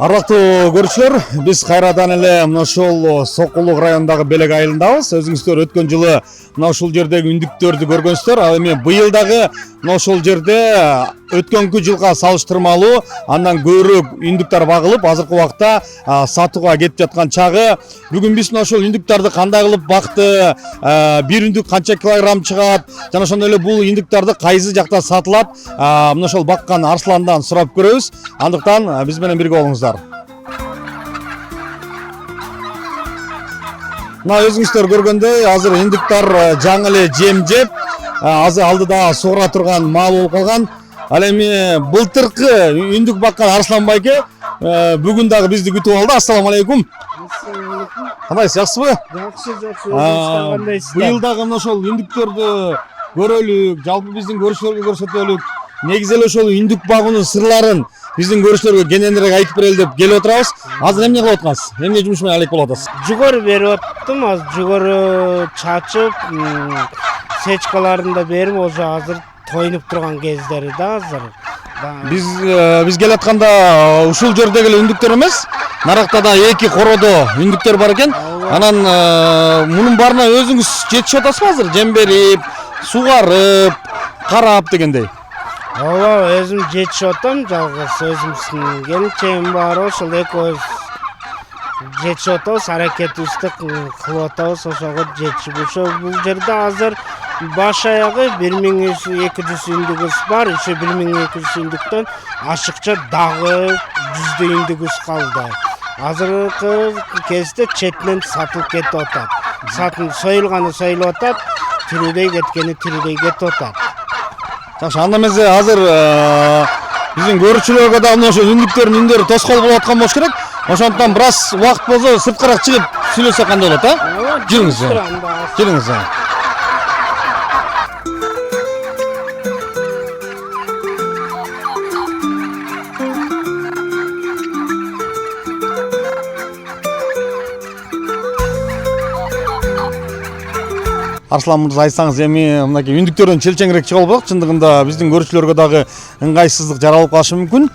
Арактуу көрүүчүлөр, биз кайрадан эле мына ушул Сокулук районундагы Белек айылындабыз. Өзүңүздөр өткөн жылы мына ушул жердеги үндүктөрдү көргөнсүздөр. Ал эми быйыл дагы мына ушул жерде өткөнкү жылга салыштырмалуу андан көбүрөөк үндүктөр багылып, азыркы убакта сатууга кетип жаткан чагы. Бүгүн биз мына ушул үндүктөрдү кандай кылып бакты, бир үндүк канча килограмм чыгат, жана ошондой эле бул үндүктөрдү кайсы жакта сатылат, мына ошол баккан Арсландан сурап көрөбүз. Андыктан биз менен бирге болуңуздар. Мына өзүңүздөр көргөндөй, азыр үндүктөр жаңы эле жем жеп, азыр алдыда суура турган мал болуп калган. Ал эми былтыркы үндүк баккан Арслан байке бүгүн дагы бизди күтүп алды. Ассаламу алейкум. Кандайсыз, жакшысызбы? Жакшы. Быйыл дагы мына ошол үндүктөрдү көрөлүк, жалпы биздин көрүүчүлөргө көрсөтөлүк. Негизи эле ошол үндүк багуунун сырларын биздин көрүүчүлөргө кененирээк айтып берели деп келип отурабыз. Азыр эмне кылып аткансыз? Эмне жумуш менен алек болуп атасыз? Жүгөрү берип аттым, азыр жүгөрү чачып, сечкаларын да берип, уже азыр тойнуп турган кездери да азыр. Биз келатканда ушул жердеги эле үндүктөр эмес, наракта да эки коrodо үндүктөр бар экен. Анан мунун баарына өзүңүз жетишип атасызбы азыр? Жем берип, сугарып, карап дегендей. Ооба, өзүм жетишип атам, жалгыз өзүмдүн келинчегим бар, ошол экөөбүз жетишип атабыз, аракетибизди кылып атабыз, ошого жетишип. Ошо бул жерде азыр баш аягы 1200 үндүгүбүз бар, ошо 1200 үндүктөн ашыкча дагы 100 үндүгүбүз калды. Азыркы кезде четинен сатылып кетип атат. Союлганы союлуп атат, тирүүдөй кеткени тирүүдөй кетип атат. Жакшы, анда эмесе азыр биздин көрүүчүлөргө да мына ошо үндүктөрдүн үндөрү тоскоол болуп аткан болуш керек. Ошондуктан бир аз убакыт болсо сырткараак чыгып сүйлөшсөк кандай болот, а? Жүрүңүз. Арслан мырза, айтсаңыз, эми мынакей үндүктөрдөн челчеңирээк чыга албадык. Чындыгында биздин көрүүчүлөргө дагы ыңгайсыздык жаралып калышы мүмкүн.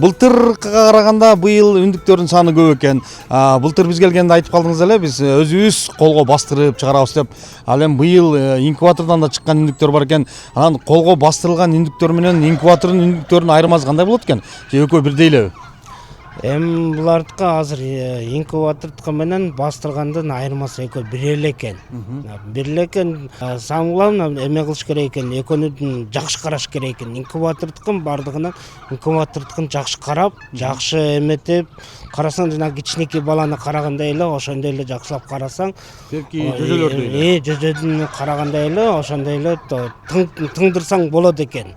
Былтыркыга караганда быйыл үндүктөрдүн саны көп экен. Былтыр биз келгенде айтып калдыңыз эле, биз өзүбүз колго бастырып чыгарабыз деп. Ал эми быйыл инкубатордон да чыккан үндүктөр бар экен. Анан колго бастырылган үндүктөр менен инкубатордун үндүктөрүнүн айырмасы кандай болот экен? Же экөө бирдей элеби? Эми булардыкы азыр инкубатордуку менен бастыргандын айырмасы экөө бир эле экен. Бир эле экен. Самое главное эме кылыш керек экен, экөөнүн жакшы караш керек экен. Инкубатордукун бардыгынан инкубатордукун жакшы карап, жакшы эметип карасаң, жана кичинекей баланы карагандай эле, ошондой эле жакшылап карасаң, жөзөдүн карагандай эле, ошондой эле тыңдырсаң болот экен.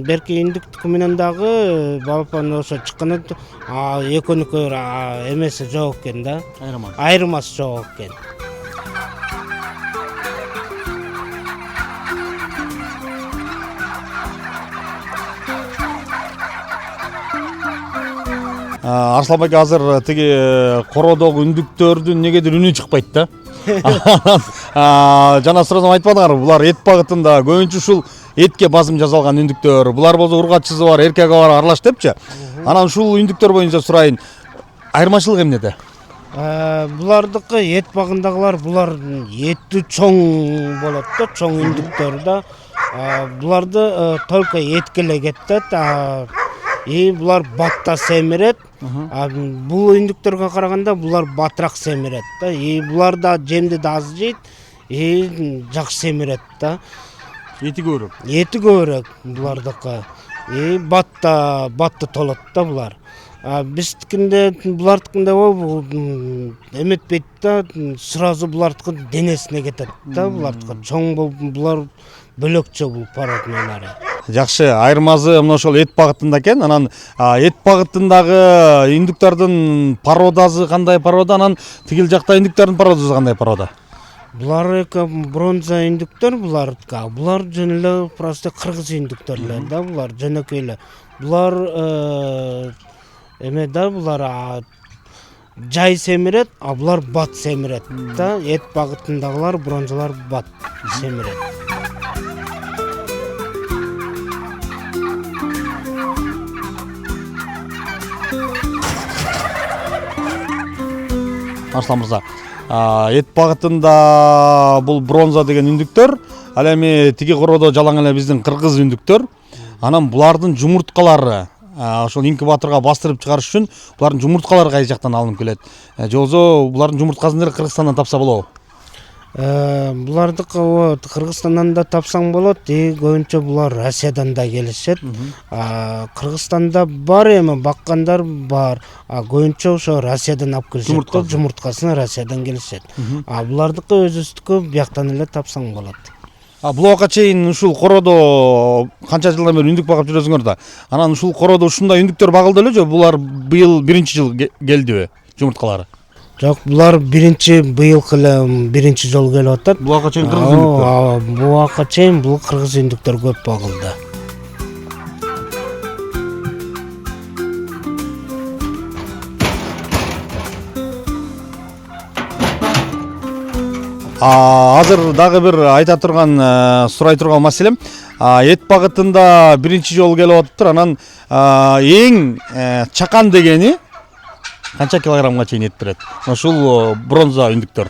Берки үндүктүкү менен дагы балапан ошо экөөнүкү эмеси жок экен да. Айырмасы жок экен. Арслан байке, азыр тиги коrodогу үндүктөрдүн негедир үнү чыкпайт да. Жана суразам айтпадыңарбы, булар эт багытында көбүнчө ушул этке базым жасалган үндүктөр. Булар болсо ургачысы бар, эркеги бар, аралаш депчи. Анан ушул үндүктөр боюнча сурайын, айырмачылык эмнеде? Булардыкы эт багындагылар, булар эти чоң болот да, чоң үндүктөр да. Буларды только этке эле кетет. Булар батта семирет. Бул үндүктөргө караганда булар батыраак семирет да. Булар да жемди да аз жейт, жакшы семирет да. Эти көбүрөөк. Эти көбүрөөк булардыкы. Батты толот да булар. Биздикинде булардыкында эметпейт да, сразу булардыкы денесине кетет да, булардыкы чоң булар бөлөкчө бул породалары. Жакшы, айырмасы мына ошол эт багытында экен. Анан эт багытындагы үндүктөрдүн породасы кандай порода, анан тигил жакта үндүктөрдүн породасы кандай порода? Булар эки бронза үндүктөр, булар жөн эле просто кыргыз үндүктөр эле да, булар жөнөкөй эле. Булар эме да, булар жай семирет, булар бат семирет да. Эт багытындагылар бронзалар бат семирет. Арслан мырза, эт багытында бул бронза деген үндүктөр, ал эми тиги короодо жалаң эле биздин кыргыз үндүктөр. Анан булардын жумурткалары ошол инкубаторго бастырып чыгарыш үчүн булардын жумурткалары кайсы жактан алынып келет? Же болбосо булардын жумурткасын деле Кыргызстандан тапса болобу? Булардыкы Кыргызстандан да тапсаң болот, көбүнчө булар Россиядан да келишет. Кыргызстанда бар эми баккандар бар. Көбүнчө ошо Россиядан алып келишет, жумурткасын Россиядан келишет. Булардыкы өзүбүздүкү бияктан эле тапсаң болот. Бул убакка чейин ушул короодо канча жылдан бери үндүк багып жүрөсүңөр да. Анан ушул короодо ушундай үндүктөр багылды эле же булар быйыл биринчи жыл келдиби жумурткалары? Жок, булар быйылкы эле биринчи жолу келип атат. Бул убакка чейин кыргыз үндүктөр. Бул убакка чейин бул кыргыз үндүктөр көп багылды. Азыр дагы бир айта турган, сурай турган маселем, эт багытында биринчи жолу келип атыптыр. Анан эң чакан дегени канча килограммга чейин эт берет? Ушул бронза үндүктөр.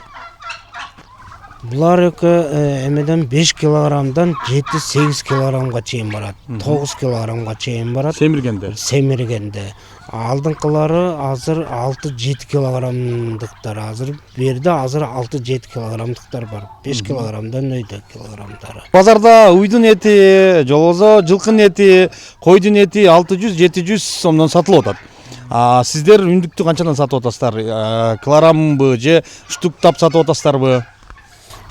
Булар эмеден 5 килограммдан 7-8 килограммга чейин барат. 9 килограммга чейин барат. Семиргенде. Алдыңкылары азыр 6-7 килограммдыктар. Азыр берде азыр 6-7 килограммдыктар бар. 5 килограммдан өйдө килограммдары. Базарда уйдун эти, же болбосо жылкын эти, койдун эти 600-700 сомдон сатылып атат. Сиздер үндүктү канчадан сатып атасыздар? Килограммбы же штуктап сатып атасыздарбы?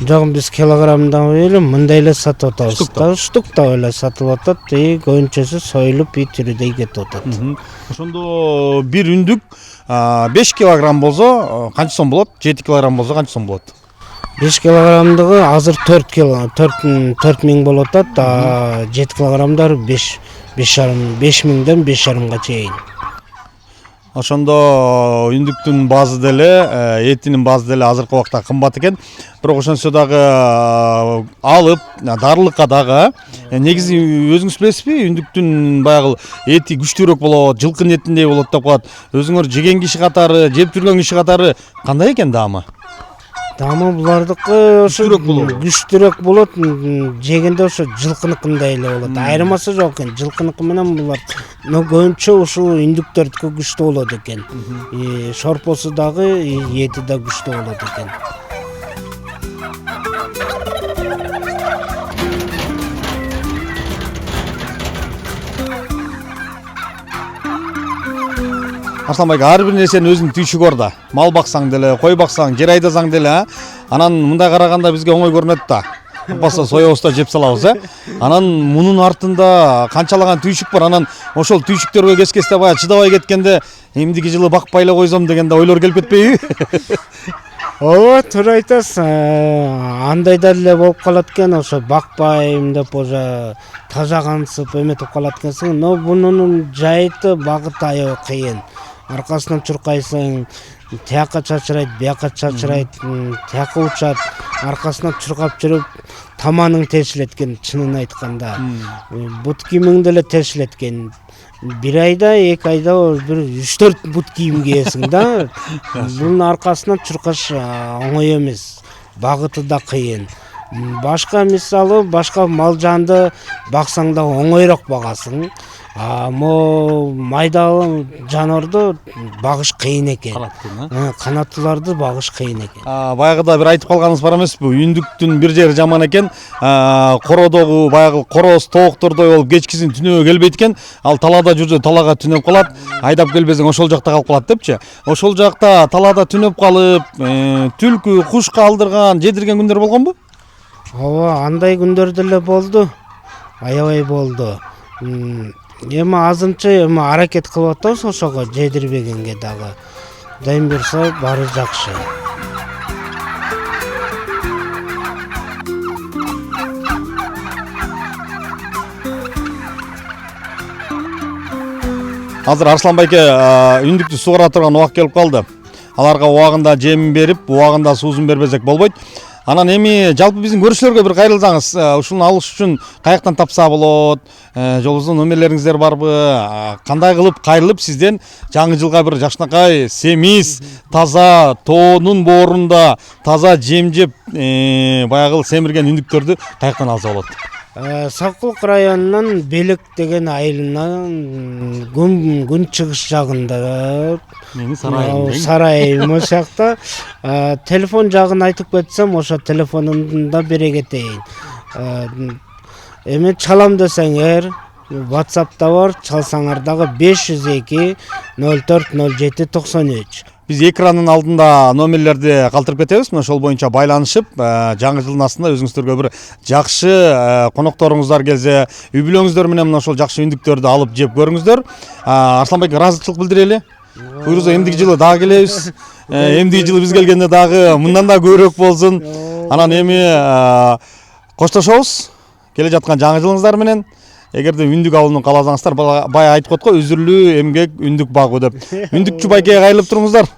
Жок, биз килограммдан эле мындай эле сатып атабыз. Штуктап эле сатылып атат. Көбүнчөсү союлуп үй тиридей кетип атат. Ошондо бир үндүк 5 килограмм болсо канча сом болот? 7 килограмм болсо канча сом болот? 5 килограммдыгы азыр 4000 болуп атат. 7 килограммдар 5000ден 5,5 чейин. Ошондо үндүктүн баазы деле, этинин баазы деле азыркы убакта кымбат экен. Бирок ошонсо дагы алып, дарылыкка дагы негизи өзүңүз билесизби, үндүктүн баягы эти күчтүүрөөк болот, жылкын этиндей болот деп коет. Өзүңөр жеген киши катары, жеп жүргөн киши катары кандай экен даамы? Даамы булардыкы ошо күчтүүрөөк болот, жегенде ошо жылкыныкындай эле болот. Айырмасы жок экен. Жылкыныкы менен булар көбүнчө ушул үндүктөрдүкү күчтүү болот экен. Шорпосу дагы, эти да күчтүү болот экен. Арслан байка, ар бир нерсенин өзүнүн түйшүгү бар да. Мал баксаң деле, кой баксаң, жер айдасаң деле, анан мындай караганда бизге оңой көрүнөт да. Болбосо соебуз да жеп салабыз, Анан мунун артында канчалаган түйшүк бар. Анан ошол түйшүктөргө кескесте бая чыдабай кеткенде, эмдиги жылы бакпай эле койсом дегенде ойлор келип кетпейби? Ооба, туура айтасыз. Андайдар эле болуп калат экен, ошо бакпайм деп уже тажагансып эметип калат экенсиң. Но бунун жайыты багыты аябай кыйын. Аркасынан чуркайсың, тияка чачырайт, бияка чачырайт, тияка учат, аркасынан чуркап жүрүп таманың тешилет экен, чынын айтканда. Бут кийимиң деле тешилет экен. Бир айда, 2 айда бир 3-4 бут кийим кийесиң да. Бунун аркасынан чуркаш оңой эмес. Багыты да кыйын. Башка мисалы, башка мал жанды баксаң да оңойрок багасың. Мо майда жанарды багыш кыйын экен. Канаттууларды багыш кыйын экен. Баягыда бир айтып калганыңыз бар эмеспи? Үндүктүн бир жери жаман экен. Короодогу баягы короз тооктордой болуп кечкисин түнөөгө келбейт экен. Ал талаада жүрсө талаага түнөп калат. Айдап келбесең ошол жакта калып калат депчи. Ошол жакта талаада түнөп калып, түлкү, куш калдырган, жедирген күндөр болгонбу? Ооба, андай күндөр деле болду. Аябай болду. Эми азынча аракет кылып атабыз ошого жедирбегенге дагы. Дайым берсе баары жакшы. Азыр Арслан байке үндүктү суугара турган убак келип калды. Аларга убагында жемин берип, убагында суусун бербесек болбойт. Анан эми жалпы биздин көрүүчүлөргө бир кайрылсаңыз, ушуну алыш үчүн каяктан тапса болот? Же болбосо номерлериңиздер барбы? Кандай кылып кайрылып сизден жаңы жылга бир жакшынакай, семиз, таза тоонун боорунда таза жем жеп, баягы семирген үндүктөрдү каяктан алса болот? Сокулук районунун Белек деген айылынан күн чыгыш жагында Менин сарайым. сарайым ошол жакта. Телефон жагын айтып кетсем, ошо телефонумду бере кетейин. Эми чалам десеңер, WhatsApp'та бар, чалсаңар дагы 502 04 07 93. Биз экранын алдында номерлерди калтырып кетебиз. Мына ошол боюнча байланышып, жаңы жылдын астында өзүңүздөргө бир жакшы конокторуңуздар келсе, үй бүлөңүздөр менен мына ошол жакшы үндүктөрдү алып жеп көрүңүздөр. Арсланбек, ыраазычылык билдирели. Буюрса эмдиги жылы дагы келебиз. Эмдиги жылы биз келгенде дагы мындан да көбүрөөк болсун. Анан эми коштошобуз. Келе жаткан жаңы жылыңыздар менен. Эгерде үндүк алууну кааласаңыздар, бая айтып койдук го, үзүрлүү эмгек үндүк багуу деп. Үндүкчү байкеге кайрылып туруңуздар.